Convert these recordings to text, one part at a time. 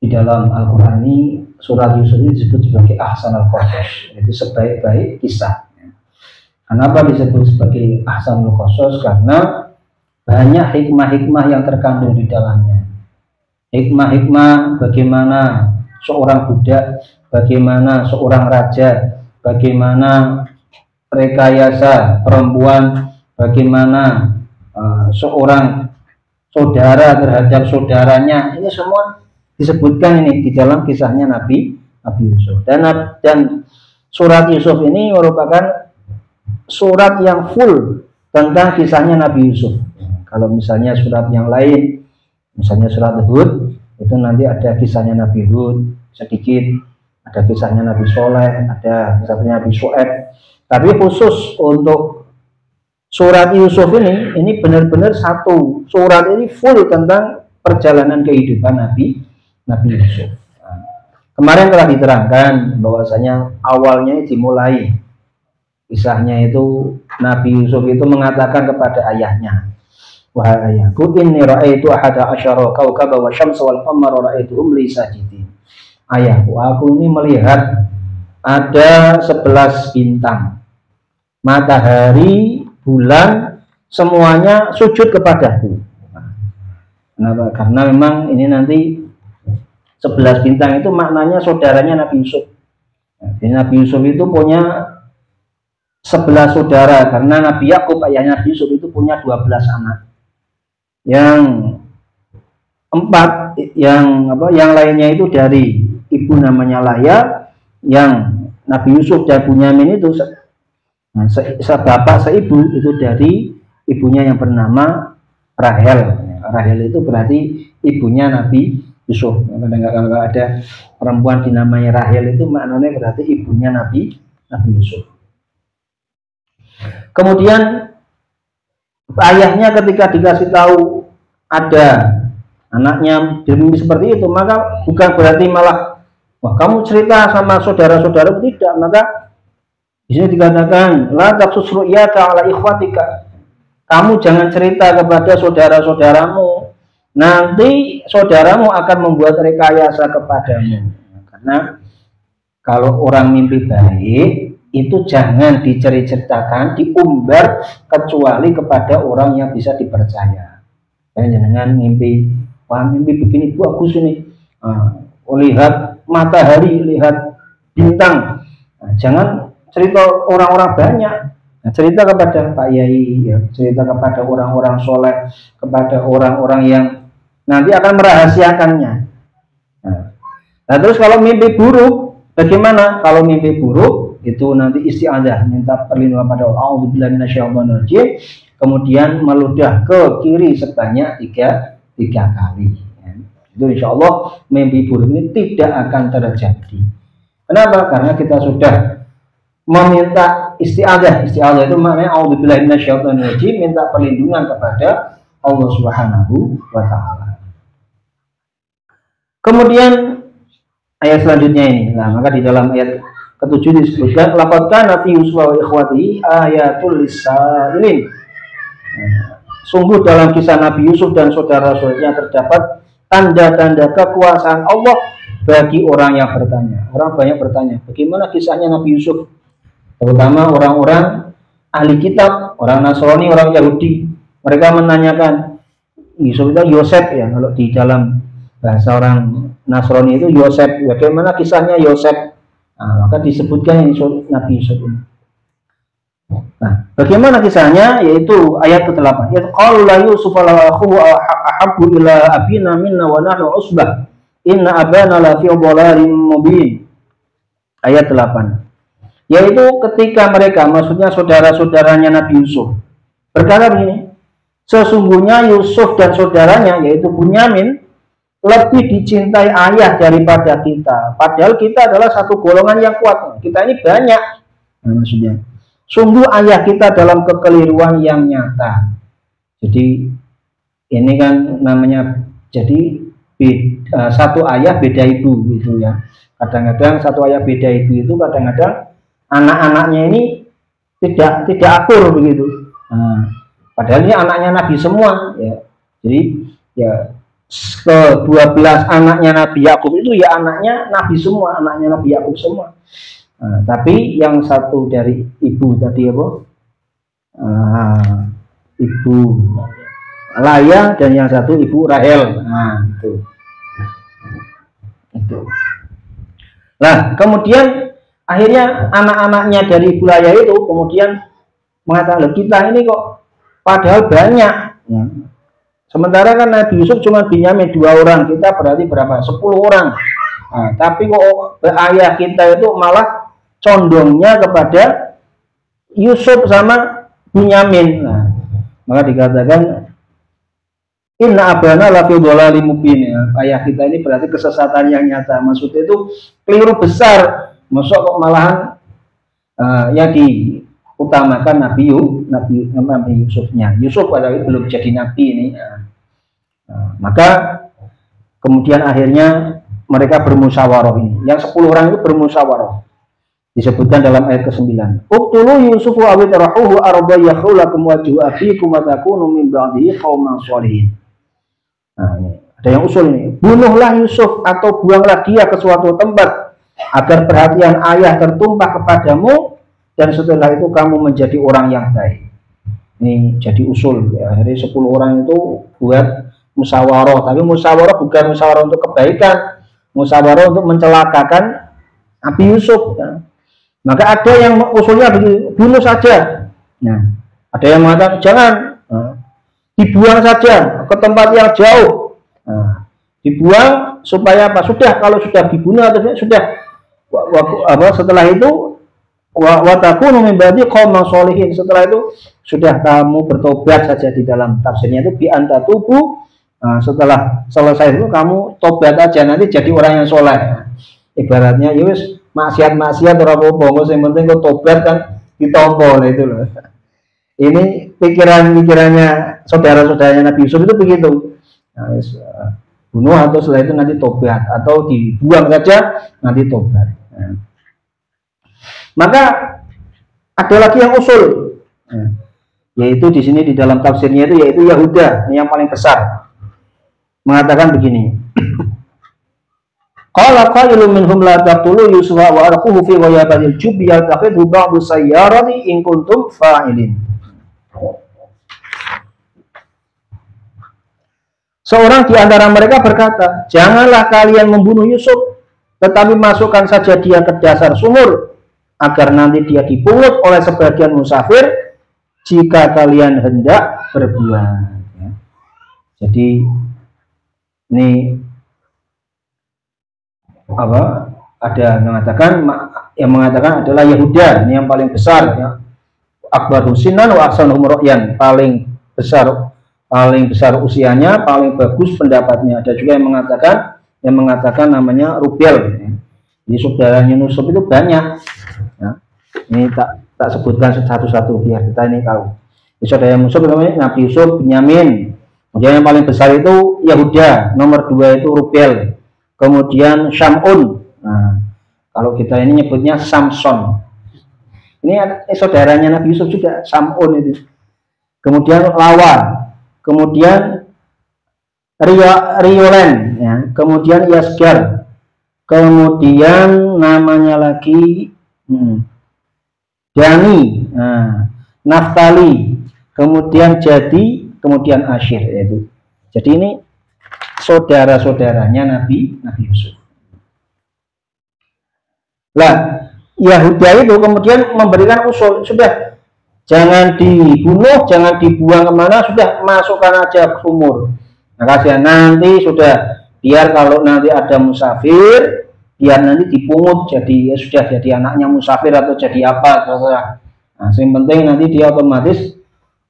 di dalam Al-Quran ini surat Yusuf ini disebut sebagai ahsanul qasas, yaitu sebaik-baik kisah. Kenapa disebut sebagai ahsanul qasas? Karena banyak hikmah-hikmah yang terkandung di dalamnya. Hikmah-hikmah bagaimana seorang budak, bagaimana seorang raja, bagaimana rekayasa perempuan, bagaimana seorang saudara terhadap saudaranya. Ini semua disebutkan ini di dalam kisahnya Nabi Yusuf. Dan surat Yusuf ini merupakan surat yang full tentang kisahnya Nabi Yusuf. Kalau misalnya surat yang lain, misalnya surat Hud, itu nanti ada kisahnya Nabi Hud sedikit, ada kisahnya Nabi Soleh, ada kisahnya Nabi Syuaib. Tapi khusus untuk surat Yusuf ini benar-benar satu surat ini full tentang perjalanan kehidupan Nabi Yusuf. Kemarin telah diterangkan bahwasanya awalnya dimulai kisahnya itu Nabi Yusuf itu mengatakan kepada ayahnya, wahai ayahku, inni ra'aitu ahada asyara kaukaba wa syamsa wal qamara ra'aituhum li sajidin. Ayahku, aku ini melihat ada 11 bintang, matahari, bulan, semuanya sujud kepadaku. Kenapa? Karena memang ini nanti 11 bintang itu maknanya saudaranya Nabi Yusuf. Jadi Nabi Yusuf itu punya 11 saudara, karena Nabi Yakub ayahnya Nabi Yusuf itu punya 12 anak. Yang 4 yang lainnya itu dari ibu namanya Laya, yang Nabi Yusuf dan Bunyamin itu sebapak seibu itu dari ibunya yang bernama Rahel. Rahel itu berarti ibunya Nabi Yusuf. Kalau ada perempuan dinamai Rahel itu maknanya berarti ibunya Nabi Yusuf. Kemudian ayahnya ketika dikasih tahu ada anaknya bermimpi seperti itu, maka bukan berarti malah wah kamu cerita sama saudara-saudara, tidak. Maka di sini dikatakan la taqsus ru'yaka ala ikhwatika. Kamu jangan cerita kepada saudara-saudaramu, nanti saudaramu akan membuat rekayasa kepadamu. Karena kalau orang mimpi baik itu jangan diceritakan, diumbar kecuali kepada orang yang bisa dipercaya. Jangan mimpi, wah mimpi begini bagus ini, lihat matahari, lihat bintang. Jangan cerita orang-orang banyak. Cerita kepada Pak Yai, ya, cerita kepada orang-orang soleh, kepada orang-orang yang nanti akan merahasiakannya. Nah, terus kalau mimpi buruk, bagaimana? Kalau mimpi buruk itu nanti isti'adzah, minta perlindungan pada Allah, a'udzubillahi minasyaitonirrajim, kemudian meludah ke kiri sebanyak tiga kali. Itu insya Allah mimpi buruk ini tidak akan terjadi. Kenapa? Karena kita sudah meminta isti'adzah. Isti'adzah itu maknanya a'udzubillahi minasyaitonirrajim, minta perlindungan kepada Allah Subhanahu wa taala. Kemudian ayat selanjutnya ini. Nah, maka di dalam ayat ke-7 disebutkan laqad kana fi Yusuf wa ikhwatihi ayatul lisailin. Sungguh dalam kisah Nabi Yusuf dan saudara-saudaranya terdapat tanda-tanda kekuasaan Allah bagi orang yang bertanya. Orang banyak bertanya, bagaimana kisahnya Nabi Yusuf? Terutama orang-orang ahli kitab, orang Nasrani, orang Yahudi. Mereka menanyakan, Yusuf itu Yosef ya, kalau di dalam bahasa orang Nasrani itu Yosef. Bagaimana kisahnya Yosef? Nah, maka disebutkan ini Nabi Yusuf ini. Nah, bagaimana kisahnya? Yaitu ayat ke-8. Yaitu qala la Yusuf la akhuhu ahabbu ila abina minna wa nahnu usbah. Inna abana la fi dhalalin mubin. Ayat 8. Yaitu ketika mereka, maksudnya saudara-saudaranya Nabi Yusuf, berkata begini, sesungguhnya Yusuf dan saudaranya yaitu Bunyamin lebih dicintai ayah daripada kita. Padahal kita adalah satu golongan yang kuat. Kita ini banyak. Nah, maksudnya, sungguh ayah kita dalam kekeliruan yang nyata. Jadi ini kan namanya, jadi satu ayah beda ibu gitu ya. Kadang-kadang satu ayah beda ibu itu kadang-kadang anak-anaknya ini tidak akur begitu. Nah, padahal ini anaknya Nabi semua ya. Jadi ya ke-12 anaknya Nabi Yakub itu ya anaknya Nabi semua, anaknya Nabi Yakub semua. Nah, tapi yang satu dari ibu tadi apa? Ibu Laya dan yang satu ibu Rahel. Nah, itu. Nah, kemudian akhirnya anak-anaknya dari ibu Laya itu kemudian mengatakan, kita ini kok padahal banyak. Ya. Sementara kan Nabi Yusuf cuma Binyamin 2 orang, kita berarti berapa? 10 orang. Nah, tapi kok ayah kita itu malah condongnya kepada Yusuf sama Binyamin. Nah, maka dikatakan inna abana lafi dhalali mubin. Ayah kita ini berarti kesesatan yang nyata. Maksudnya itu keliru besar. Masuk kok malahan yang diutamakan Nabi Yusufnya. Yusuf padahal belum jadi nabi ini. Maka kemudian akhirnya mereka bermusyawarah ini. Yang 10 orang itu bermusyawarah. Disebutkan dalam ayat ke-9. Uqtulu Yusuf wa awitrahuhu arba yakhulakum wajhu abikum wa takunu min ba'dihi qauman shalihin. Nah, ini ada yang usul ini. Bunuhlah Yusuf atau buanglah dia ke suatu tempat agar perhatian ayah tertumpah kepadamu dan setelah itu kamu menjadi orang yang baik. Ini jadi usul. Ya, akhirnya 10 orang itu buat musyawarah, tapi musyawarah bukan musyawarah untuk kebaikan, musyawarah untuk mencelakakan Nabi Yusuf. Ya. Maka ada yang usulnya begini, bunuh saja. Nah, ada yang mengatakan jangan, dibuang saja ke tempat yang jauh. Nah, dibuang supaya apa? Sudah kalau sudah dibunuh atau sudah setelah itu wa takunu min ba'di qauman sholihin. Setelah itu sudah kamu bertobat saja. Di dalam tafsirnya itu bi anta tubu. Setelah selesai itu kamu tobat aja, nanti jadi orang yang soleh. Ibaratnya ya wis maksiat ora apa-apa, yang penting kok tobat kan ditompo itu loh. Ini pikirannya saudara-saudaranya Nabi Yusuf itu begitu. Nah, bunuh atau setelah itu nanti tobat atau dibuang saja nanti tobat. Nah. Maka ada lagi yang usul, yaitu di sini di dalam tafsirnya itu yaitu Yahuda yang paling besar mengatakan begini. Qala qailun minhum la taqtulu Yusufa wa alquhu fi ghayabatil jubbi yaltaqithu ba'du sayyarati in kuntum fa'ilin. Seorang di antara mereka berkata, janganlah kalian membunuh Yusuf, tetapi masukkan saja dia ke dasar sumur, agar nanti dia dipungut oleh sebagian musafir, jika kalian hendak berbuat. Ya. Jadi, ini apa? Ada yang mengatakan adalah Yahuda, ini yang paling besar, ya. Akbar Husinan wa ahsanuhum ra'yan, paling besar usianya, paling bagus pendapatnya. Ada juga yang mengatakan namanya Rubel. Ya. Jadi saudaranya Yusuf itu banyak. Ya. Ini tak sebutkan satu-satu biar kita ini tahu. Jadi saudara Yusuf namanya Nabi Yusuf, Binyamin. Kemudian yang paling besar itu Yahuda, nomor 2 itu Rubel. Kemudian Syamun. Nah, kalau kita ini nyebutnya Samson. Ini saudaranya Nabi Yusuf juga, Syamun itu. Kemudian Lawa. Kemudian Riolen, ya. Kemudian Yasgar. Kemudian namanya lagi Dani, Naftali. Kemudian Jadi, kemudian Asyir, yaitu. Jadi ini saudara-saudaranya Nabi Yusuf. Lah, Yahuda itu kemudian memberikan usul, sudah jangan dibunuh, jangan dibuang kemana, sudah masukkan aja ke sumur. Nah, kasihan nanti sudah biar kalau nanti ada musafir, biar nanti dipungut jadi sudah jadi anaknya musafir atau jadi apa terserah. Nah, yang penting nanti dia otomatis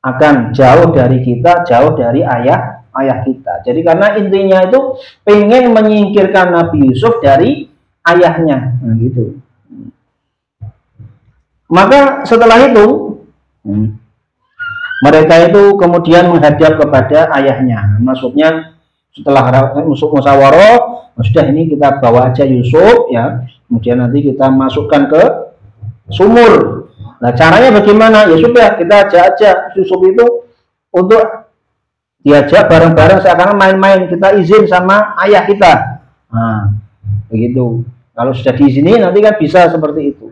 akan jauh dari kita, jauh dari ayah kita. Jadi karena intinya itu pengen menyingkirkan Nabi Yusuf dari ayahnya, nah, gitu. Maka setelah itu mereka itu kemudian menghadap kepada ayahnya. Maksudnya setelah musyawarah, sudah ini kita bawa aja Yusuf, ya. Kemudian nanti kita masukkan ke sumur. Nah, caranya bagaimana? Ya sudah, kita ajak aja Yusuf itu untuk diajak bareng-bareng seakan main-main, kita izin sama ayah kita. Nah, begitu. Kalau sudah diizini nanti kan bisa seperti itu.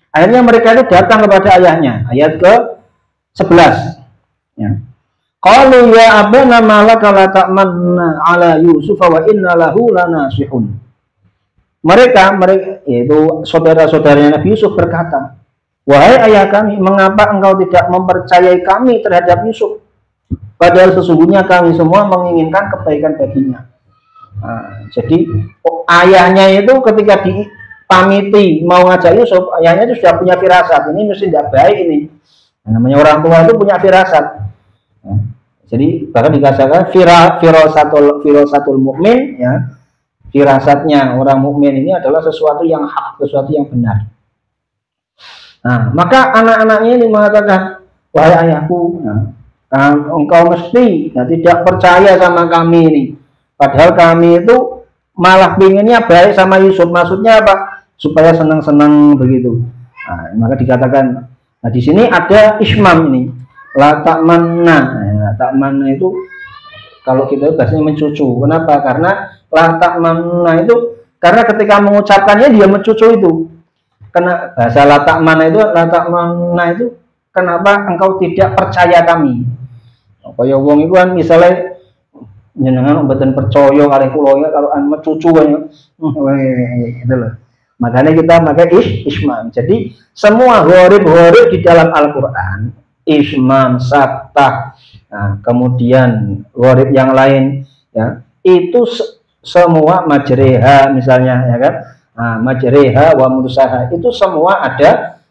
Akhirnya mereka itu datang kepada ayahnya. Ayat ke 11. Ya. Qalu ya abana malaka la ta'manna ala Yusuf wa inna lahu lanasihun. Mereka yaitu saudara-saudaranya Nabi Yusuf berkata, wahai ayah kami, mengapa engkau tidak mempercayai kami terhadap Yusuf? Padahal sesungguhnya kami semua menginginkan kebaikan baginya. Nah, jadi ayahnya itu ketika dipamiti mau ngajak Yusuf, ayahnya itu sudah punya firasat, ini mesti tidak baik ini. Nah, namanya orang tua itu punya firasat. Nah, jadi bahkan dikatakan firasatul mukmin, ya, firasatnya orang mukmin ini adalah sesuatu yang hak, sesuatu yang benar. Nah, maka anak-anaknya ini mengatakan, wahai ayahku, engkau mesti tidak percaya sama kami ini. Padahal kami itu malah pinginnya baik sama Yusuf. Maksudnya apa? Supaya senang-senang begitu. Nah, maka dikatakan, nah di sini ada ismam ini. La ta'manna. Nah, ta'manna itu kalau kita bahasanya mencucu. Kenapa? Karena la ta'manna itu karena ketika mengucapkannya dia mencucu itu. Karena bahasa la ta'manna itu kenapa engkau tidak percaya kami? Kaya wong iku kan misale jenengan mboten percaya kali kula ya kalau an mencucu kan gitu loh. Makanya kita pakai ismam. Jadi semua gharib di dalam Al-Qur'an, ismam, saktah, nah, kemudian gharib yang lain ya, itu semua majreha misalnya ya kan. Nah, majreha wa mursaha itu semua ada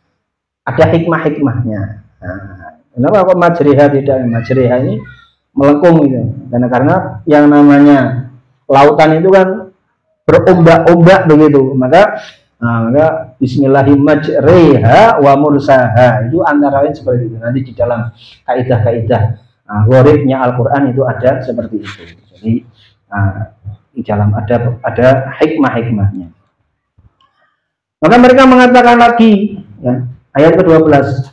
hikmah-hikmahnya. Nah, kenapa kok majreha tidak? Majreha ini melengkung gitu. Karena yang namanya lautan itu kan berombak-ombak begitu. Maka bismillahirrahmanirrahim wa mursaha itu antara lain seperti itu. Nanti di dalam kaidah-kaidah gharibnya Al-Qur'an itu ada seperti itu. Jadi di dalam ada hikmah-hikmahnya. Maka mereka mengatakan lagi ya, ayat ke-12.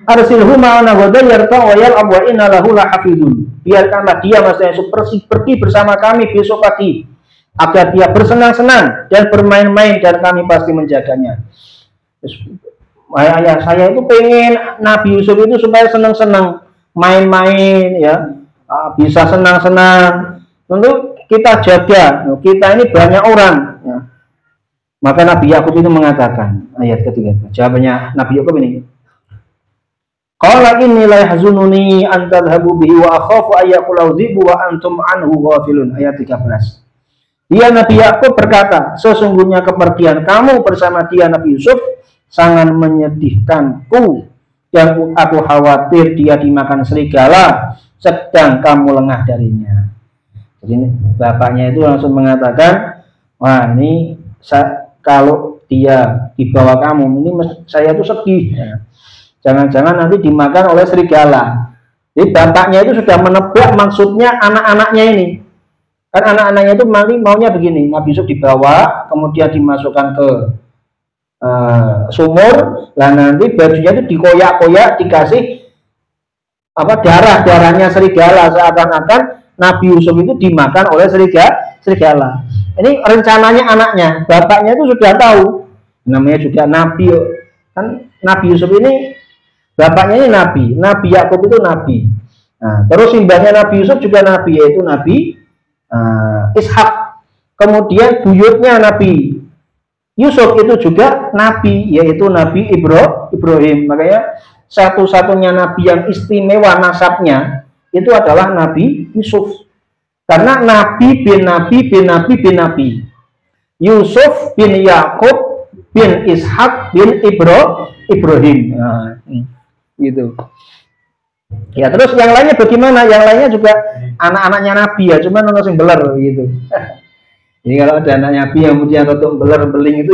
Arsilhu ma'ana ghadan yarta wa yal'ab wa inna lahu lahafizun. Biarkanlah dia maksudnya pergi bersama kami besok pagi agar dia bersenang-senang dan bermain-main dan kami pasti menjaganya. Ayah saya itu pengen Nabi Yusuf itu supaya senang-senang, main-main ya, bisa senang-senang. Tentu kita jaga, kita ini banyak orang ya. Maka Nabi Yakub itu mengatakan, ayat ketiga, jawabannya Nabi Yakub ini, qala inni la yahzununi an tadhhabu bihi wa akhafu ay yaqula dhibu wa antum anhu ghafilun. Ayat 13. Dia Nabi Yakub berkata, sesungguhnya kepergian kamu bersama dia Nabi Yusuf sangat menyedihkanku dan aku khawatir dia dimakan serigala sedang kamu lengah darinya. Jadi bapaknya itu langsung mengatakan, wah ini kalau dia dibawa kamu ini saya tuh sedih ya. Jangan-jangan nanti dimakan oleh serigala. Jadi bapaknya itu sudah menebak maksudnya anak-anaknya ini. Kan anak-anaknya itu nanti maunya begini, Nabi Yusuf dibawa, kemudian dimasukkan ke sumur, lah nanti bajunya itu dikoyak-koyak, dikasih darahnya serigala, seakan-akan Nabi Yusuf itu dimakan oleh serigala. Ini rencananya anaknya, bapaknya itu sudah tahu, namanya juga Nabi kan. Nabi Yusuf ini bapaknya ini Nabi Yakub itu Nabi. Nah, terus simbahnya Nabi Yusuf juga Nabi, yaitu Nabi Ishak. Kemudian buyutnya Nabi Yusuf itu juga Nabi, yaitu Nabi Ibrahim. Makanya satu-satunya Nabi yang istimewa nasabnya itu adalah Nabi Yusuf. Karena Nabi bin Nabi bin Nabi bin Nabi. Yusuf bin Yakub bin Ishak bin Ibrahim. Nah, gitu. Ya, terus yang lainnya bagaimana? Yang lainnya juga anak-anaknya Nabi ya, cuma ono sing beler gitu. Jadi kalau ada anak Nabi yang kemudian rotok beling itu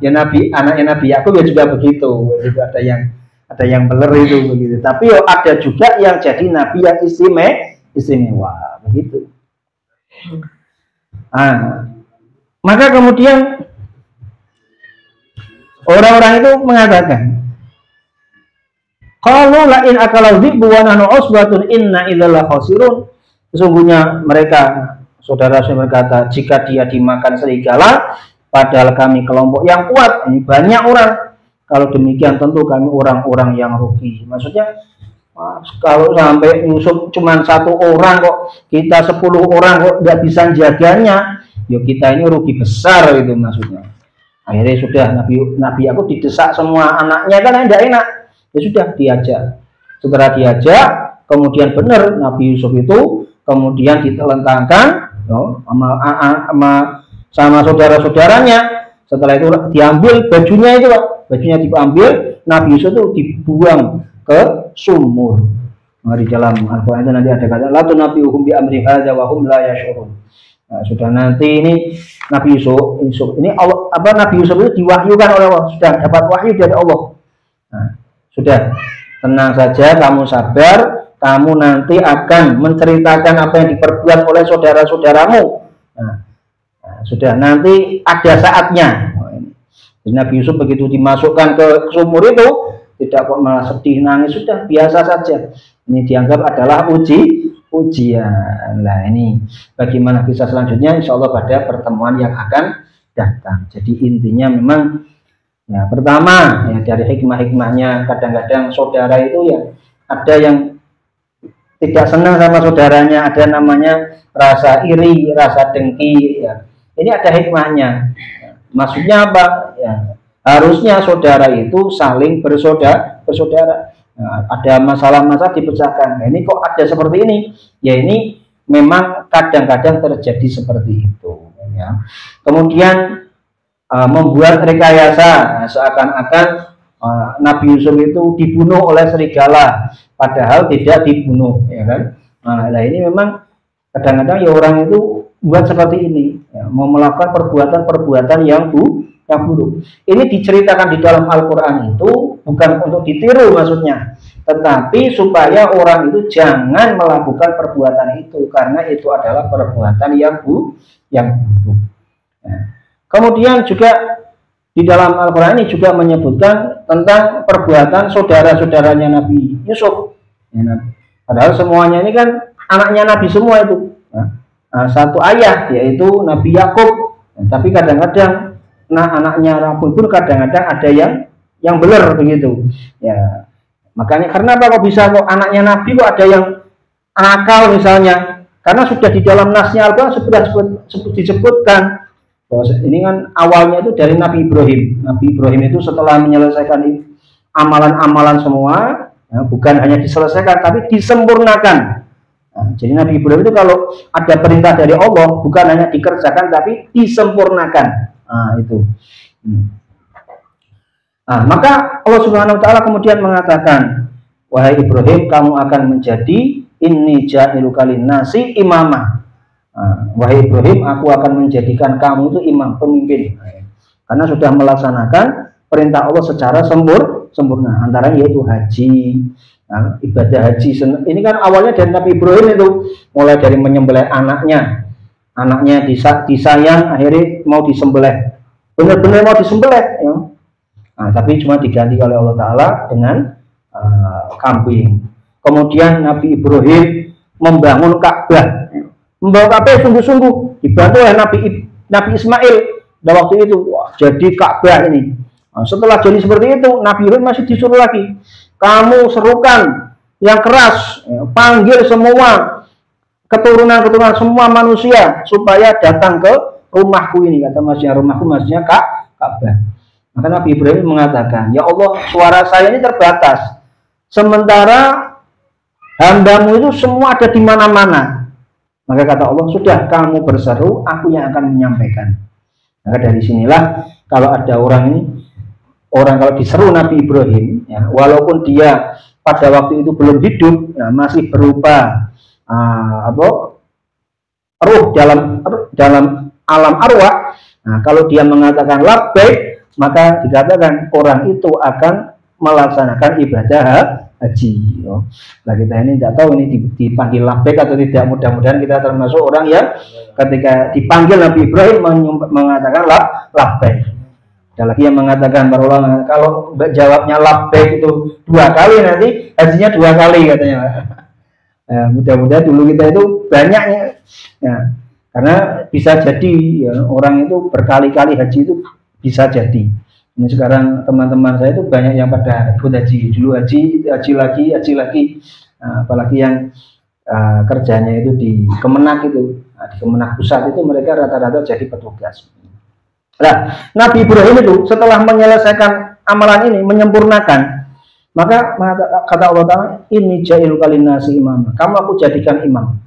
ya Nabi, anaknya Nabi Yakub ya juga begitu. Juga ada yang beler itu begitu. Tapi ada juga yang jadi Nabi yang istimewa begitu. Maka kemudian orang-orang itu mengatakan, Qalu la in akalau dhi'bu wa nahnu usbatun inna idzal khasirun. Sesungguhnya mereka saudara-saudara berkata, jika dia dimakan serigala padahal kami kelompok yang kuat, ini banyak orang, kalau demikian tentu kami orang-orang yang rugi. Maksudnya kalau sampai Yusuf cuma 1 orang kok, kita 10 orang kok tidak bisa jaganya, yuk kita ini rugi besar itu maksudnya. Akhirnya sudah Nabi Yakub didesak semua anaknya, kan tidak enak. Ya sudah diajak. Setelah diajak, kemudian benar Nabi Yusuf itu kemudian ditelentangkan sama saudara-saudaranya. Setelah itu diambil bajunya itu, Pak. Bajunya diambil, Nabi Yusuf itu dibuang ke sumur. Nah, di dalam Al-Quran itu nanti ada kata la tunabbi'uhum bi amri hadza wa hum la yash'urun. Nah, sudah nanti ini Nabi Yusuf ini Allah, Nabi Yusuf itu diwahyukan oleh Allah, sudah dapat wahyu dari Allah. Nah, sudah tenang saja, kamu sabar, kamu nanti akan menceritakan apa yang diperbuat oleh saudara-saudaramu. Nah, sudah nanti ada saatnya. Jadi Nabi Yusuf begitu dimasukkan ke sumur itu tidak kok malah sedih nangis, sudah biasa saja. Ini dianggap adalah ujian. Nah, ini bagaimana kisah selanjutnya insya Allah pada pertemuan yang akan datang. Jadi intinya memang ya pertama ya dari hikmah-hikmahnya, kadang-kadang saudara itu ya ada yang tidak senang sama saudaranya, ada namanya rasa iri, rasa dengki ya. Ini ada hikmahnya. Maksudnya apa? Ya, harusnya saudara itu saling bersaudara. Nah, ada masalah-masalah dipecahkan. Nah, ini kok ada seperti ini? Ya ini memang kadang-kadang terjadi seperti itu. Ya. Kemudian membuat rekayasa seakan-akan Nabi Yusuf itu dibunuh oleh serigala, padahal tidak dibunuh, ya kan? Nah ini memang kadang-kadang ya orang itu buat seperti ini, ya, mau melakukan perbuatan-perbuatan yang buruk. Ini diceritakan di dalam Al-Quran itu bukan untuk ditiru maksudnya, tetapi supaya orang itu jangan melakukan perbuatan itu, karena itu adalah perbuatan yang buruk. Ya. Kemudian juga di dalam Al-Quran ini juga menyebutkan tentang perbuatan saudara-saudaranya Nabi Yusuf. Ya, padahal semuanya ini kan anaknya Nabi semua itu. Satu ayah yaitu Nabi Yakub. Tapi kadang-kadang anaknya Rabbul pun kadang-kadang ada yang benar begitu. Ya, makanya karena apa kok bisa kok anaknya Nabi kok ada yang nakal misalnya? Karena sudah di dalam nasnya Al-Quran sudah disebutkan. Ini kan awalnya itu dari Nabi Ibrahim. Nabi Ibrahim itu setelah menyelesaikan amalan-amalan semua, ya, bukan hanya diselesaikan, tapi disempurnakan. Nah, jadi Nabi Ibrahim itu kalau ada perintah dari Allah, bukan hanya dikerjakan, tapi disempurnakan. Nah, itu. Nah, maka Allah Subhanahu Wa Taala kemudian mengatakan, wahai Ibrahim, kamu akan menjadi inni ja'iluka linnasi imamah. Wahai Ibrahim, aku akan menjadikan kamu itu imam, pemimpin, karena sudah melaksanakan perintah Allah secara sempurna, antara yaitu haji. Nah, ibadah haji ini kan awalnya dari Nabi Ibrahim itu, mulai dari menyembelih anaknya disayang, akhirnya mau disembelih, benar-benar mau disembelih, ya. Nah, tapi cuma diganti oleh Allah Ta'ala dengan kambing. Kemudian Nabi Ibrahim membangun Ka'bah. Membangun Ka'bah sungguh-sungguh dibantu oleh Nabi Ismail. Dan waktu itu jadi Ka'bah ini. Nah, setelah jadi seperti itu, Nabi Ibrahim masih disuruh lagi, kamu serukan yang keras, ya, panggil semua keturunan semua manusia supaya datang ke rumahku ini. Kata maksudnya rumahku maksudnya Ka'bah. Maka Nabi Ibrahim mengatakan, ya Allah, suara saya ini terbatas, sementara hambamu itu semua ada di mana-mana. Maka kata Allah, sudah kamu berseru, aku yang akan menyampaikan. Maka dari sinilah kalau ada orang kalau diseru Nabi Ibrahim, ya, walaupun dia pada waktu itu belum hidup, ya, masih berupa ruh dalam alam arwah. Nah, kalau dia mengatakan labbaik, maka dikatakan orang itu akan melaksanakan ibadah haji. Nah, kita ini tidak tahu ini dipanggil labbaik atau tidak. Mudah-mudahan kita termasuk orang yang ketika dipanggil Nabi Ibrahim mengatakan labbaik. Ada lagi yang mengatakan, para ulama, kalau jawabnya labbaik itu 2 kali nanti hajinya 2 kali katanya. Mudah-mudahan dulu kita itu banyaknya, ya, karena bisa jadi ya, orang itu berkali-kali haji itu bisa jadi. Ini sekarang teman-teman saya itu banyak yang pada ikut haji, dulu haji lagi, apalagi yang kerjanya itu di Kemenak itu, di Kemenak Pusat itu mereka rata-rata jadi petugas. Nah, Nabi Ibrahim itu setelah menyelesaikan amalan ini, menyempurnakan, maka kata Allah Ta'ala, ini ja'il kalinasi imam, kamu aku jadikan imam.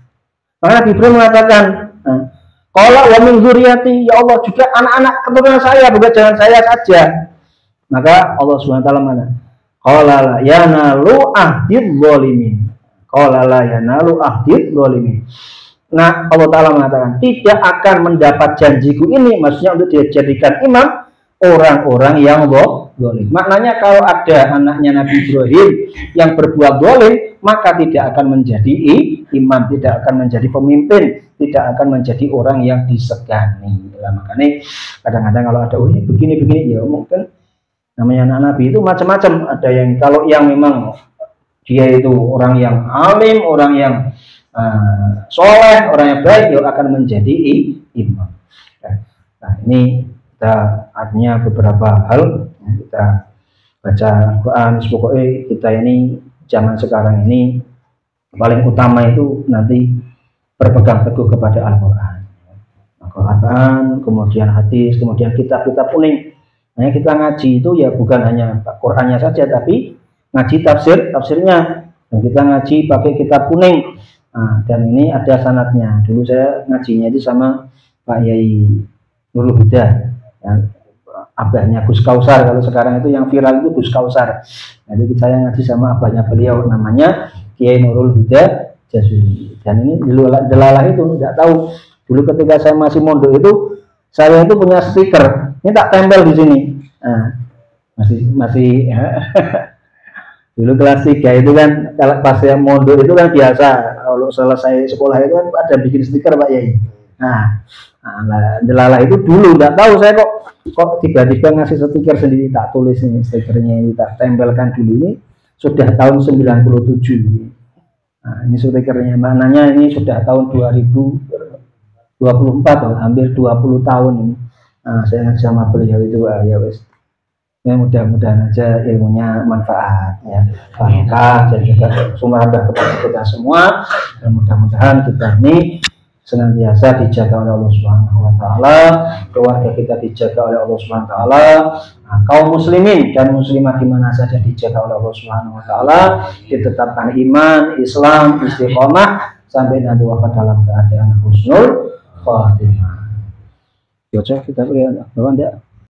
Maka Nabi Ibrahim mengatakan, qala wa min dzurriyyati, ya Allah juga anak-anak keturunan saya, bukan jangan saya saja. Maka Allah Subhanahu wa taala mana? Qala la yanalu ahdidz zalimin. Qala la yanalu ahdidz zalimin. Nah, Allah Ta'ala mengatakan, tidak akan mendapat janjiku ini, maksudnya untuk dijadikan imam orang-orang yang zalim. Maknanya kalau ada anaknya Nabi Ibrahim yang berbuat zalim, maka tidak akan menjadi imam, tidak akan menjadi pemimpin, tidak akan menjadi orang yang disegani. Nah, makanya kadang-kadang kalau ada ini begini-begini, ya mungkin namanya anak Nabi itu macam-macam. Ada yang kalau yang memang dia itu orang yang alim, orang yang soleh, orang yang baik, dia akan menjadi imam. Nah, ini kita artinya beberapa hal kita baca Al-Quran. Pokoknya kita ini zaman sekarang ini paling utama itu nanti berpegang teguh kepada Al-Quran, kemudian hadis, kemudian kitab-kitab kuning. Nah, kita ngaji itu ya bukan hanya Qurannya saja, tapi ngaji tafsirnya, dan kita ngaji pakai kitab kuning. Nah, dan ini ada sanadnya. Dulu saya ngajinya itu sama Pak Yai Nurul Huda, ya, abahnya Gus Kausar. Kalau sekarang itu yang viral itu Gus Kausar. Jadi saya ngaji sama abahnya beliau, namanya Kiai Nurul Huda Jazuli. Dan ini delalah itu tidak tahu. Dulu ketika saya masih mondok itu, saya itu punya stiker. Ini tak tempel di sini. Nah, masih ya. Dulu kelas 3 itu kan, kalau pas saya mondok itu kan biasa, kalau selesai sekolah itu kan ada bikin stiker Pak Yai. Nah, delalah itu dulu nggak tahu saya kok tiba-tiba ngasih stiker sendiri, tak tulis ini stikernya ini, tak tempelkan dulu. Ini sudah tahun 97. Nah, ini stikernya, maknanya ini sudah tahun 2024, hampir 20 tahun ini. Nah, saya sama beliau itu ya wes. Ya, mudah-mudahan aja ilmunya manfaat, ya, barokah, dan juga sumber kepada kita semua. Dan mudah-mudahan kita ini senantiasa dijaga oleh Allah Subhanahu wa taala, keluarga kita dijaga oleh Allah Subhanahu wa taala, kaum muslimin dan muslimah di mana saja dijaga oleh Allah Subhanahu wa taala, ditetapkan iman, Islam, istiqomah sampai nanti wafat dalam keadaan husnul khatimah. Yaudah kita beri, Bapak enggak?